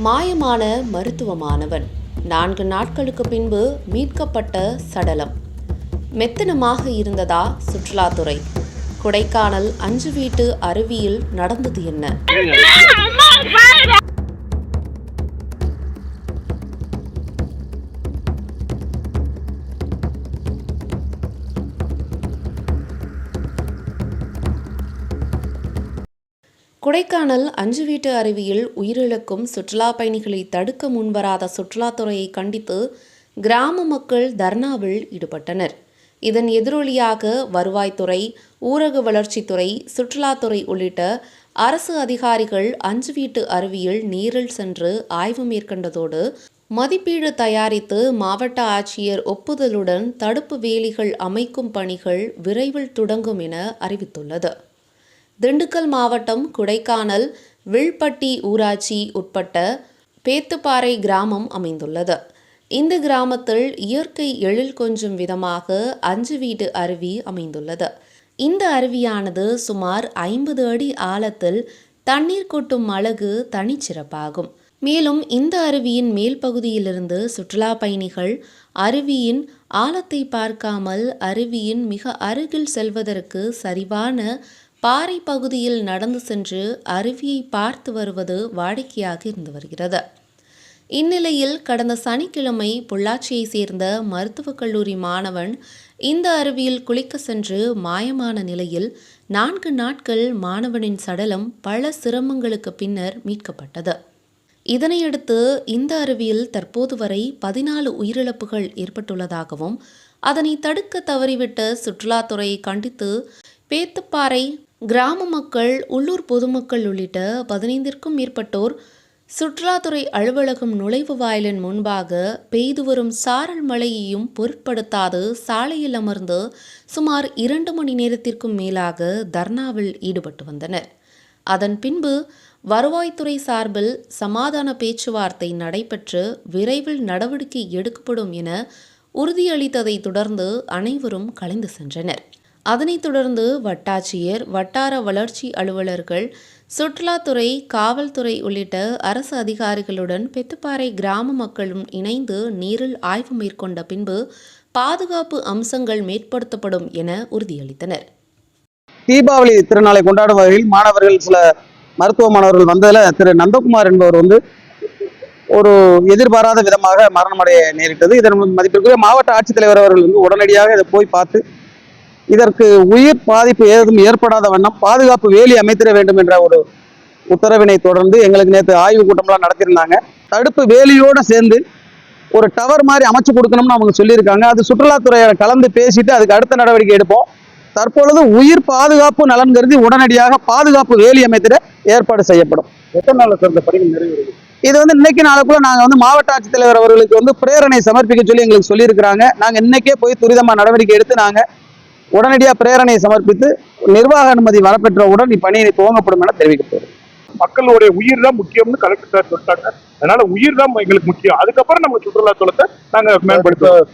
மாயமான மருத்துவ மாணவன் 4 நாட்களுக்கு பின்பு மீட்கப்பட்ட சடலம். மெத்தனமாக இருந்ததா சுற்றுலாத்துறை? கொடைக்கானல் 5 வீட்டு அருவியில் நடந்தது என்ன? கொடைக்கானல் 5 வீட்டு அருவியில் உயிரிழக்கும் சுற்றுலா பயணிகளை தடுக்க முன்வராத சுற்றுலாத்துறையை கண்டித்து கிராம மக்கள் தர்ணாவில் ஈடுபட்டனர். இதன் எதிரொலியாக வருவாய்த்துறை, ஊரக வளர்ச்சித்துறை, சுற்றுலாத்துறை உள்ளிட்ட அரசு அதிகாரிகள் 5 வீட்டு அருவியில் நேரில் சென்று ஆய்வு மேற்கொண்டதோடு மதிப்பீடு தயாரித்து மாவட்ட ஆட்சியர் ஒப்புதலுடன் தடுப்பு வேலிகள் அமைக்கும் பணிகள் விரைவில் தொடங்கும் என அறிவித்துள்ளது. திண்டுக்கல் மாவட்டம் கொடைக்கானல் வில்பட்டி ஊராட்சி உட்பட்ட பேத்துப்பாறை கிராமம் அமைந்துள்ளது. இந்த கிராமத்தில் இயற்கை எழில் கொஞ்சும் விதமாக 5 வீட்டு அருவி அமைந்துள்ளது. இந்த அருவியானது சுமார் 50 அடி ஆழத்தில் தண்ணீர் கொட்டும் அழகு தனிச்சிறப்பாகும். மேலும் இந்த அருவியின் மேல் பகுதியிலிருந்து சுற்றுலா பயணிகள் அருவியின் ஆழத்தை பார்க்காமல் அருவியின் மிக அருகில் செல்வதற்கு சரிவான பாறை பகுதியில் நடந்து சென்று அருவியை பார்த்து வருவது வாடிக்கையாக இருந்து வருகிறது. இந்நிலையில் கடந்த சனிக்கிழமை பொள்ளாச்சியை சேர்ந்த மருத்துவக் கல்லூரி மாணவன் இந்த அருவியில் குளிக்க சென்று மாயமான நிலையில் 4 நாட்கள் மாணவனின் சடலம் பல சிரமங்களுக்கு பின்னர் மீட்கப்பட்டது. இதனையடுத்து இந்த அருவியில் தற்போது வரை 14 உயிரிழப்புகள் ஏற்பட்டுள்ளதாகவும் அதனை தடுக்க தவறிவிட்ட சுற்றுலாத்துறையை கண்டித்து பேத்துப்பாறை கிராம மக்கள், உள்ளூர் பொதுமக்கள் உள்ளிட்ட 15ற்கும் மேற்பட்டோர் சுற்றுலாத்துறை அலுவலகம் நுழைவு வாயிலின் முன்பாக பெய்து வரும் சாரல் மழையையும் பொருட்படுத்தாது சாலையில் அமர்ந்து சுமார் 2 மணி நேரத்திற்கும் மேலாக தர்ணாவில் ஈடுபட்டு வந்தனர். அதன் பின்பு வருவாய்த்துறை சார்பில் சமாதான பேச்சுவார்த்தை நடைபெற்று விரைவில் நடவடிக்கை எடுக்கப்படும் என உறுதியளித்ததை தொடர்ந்து அனைவரும் கலைந்து சென்றனர். அதனைத் தொடர்ந்து வட்டாட்சியர், வட்டார வளர்ச்சி அலுவலர்கள், சுற்றுலாத்துறை, காவல்துறை உள்ளிட்ட அரசு அதிகாரிகளுடன் பெத்துப்பாறை கிராம மக்களும் இணைந்து நேரில் ஆய்வு மேற்கொண்ட பின்பு பாதுகாப்பு அம்சங்கள் மேற்படுத்தப்படும் என உறுதியளித்தனர். தீபாவளி திருநாளை கொண்டாடும் வகையில் மாணவர்கள் சில மருத்துவ மாணவர்கள் வந்ததில் திரு நந்தகுமார் என்பவர் ஒரு எதிர்பாராத விதமாக மரணமடைய நேரிட்டது. இதன் மதிப்பிற்குரிய மாவட்ட ஆட்சித்தலைவர் அவர்கள் உடனடியாக இதை போய் பார்த்து இதற்கு உயிர் பாதிப்பு ஏதும் ஏற்படாத வண்ணம் பாதுகாப்பு வேலி அமைத்திட வேண்டும் என்ற ஒரு உத்தரவினை தொடர்ந்து எங்களுக்கு நேற்று ஆய்வு கூட்டம்லாம் நடத்தியிருந்தாங்க. தடுப்பு வேலியோடு சேர்ந்து ஒரு டவர் மாதிரி அமைச்சு கொடுக்கணும்னு அவங்க சொல்லியிருக்காங்க. அது சுற்றுலாத்துறையை கலந்து பேசிட்டு அதுக்கு அடுத்த நடவடிக்கை எடுப்போம். தற்பொழுது உயிர் பாதுகாப்பு நலன் கருதி உடனடியாக பாதுகாப்பு வேலி அமைத்திட ஏற்பாடு செய்யப்படும். எத்தனை நாள் இந்த பணிகள் நிறைவேறும்? இது இன்னைக்கு நாளுக்குள்ள நாங்கள் மாவட்ட ஆட்சித்தலைவர் அவர்களுக்கு பிரேரணை சமர்ப்பிக்க சொல்லி எங்களுக்கு சொல்லியிருக்கிறாங்க. நாங்கள் இன்னைக்கே போய் துரிதமாக நடவடிக்கை எடுத்து நாங்கள் உடனடியாக பிரேரணை சமர்ப்பித்து நிர்வாக அனுமதி வரப்பெற்றவுடன் இப்பணியை துவங்கப்படும் என தெரிவிக்கப்பட்டது. மக்களுடைய உயிர் தான் முக்கியம்னு கலெக்டர் சொல்லிட்டாங்க. அதனால உயிர் தான் எங்களுக்கு முக்கியம். அதுக்கப்புறம் நம்ம சுற்றுலாத்தலத்தை நாங்கள் மேம்படுத்துவோம்.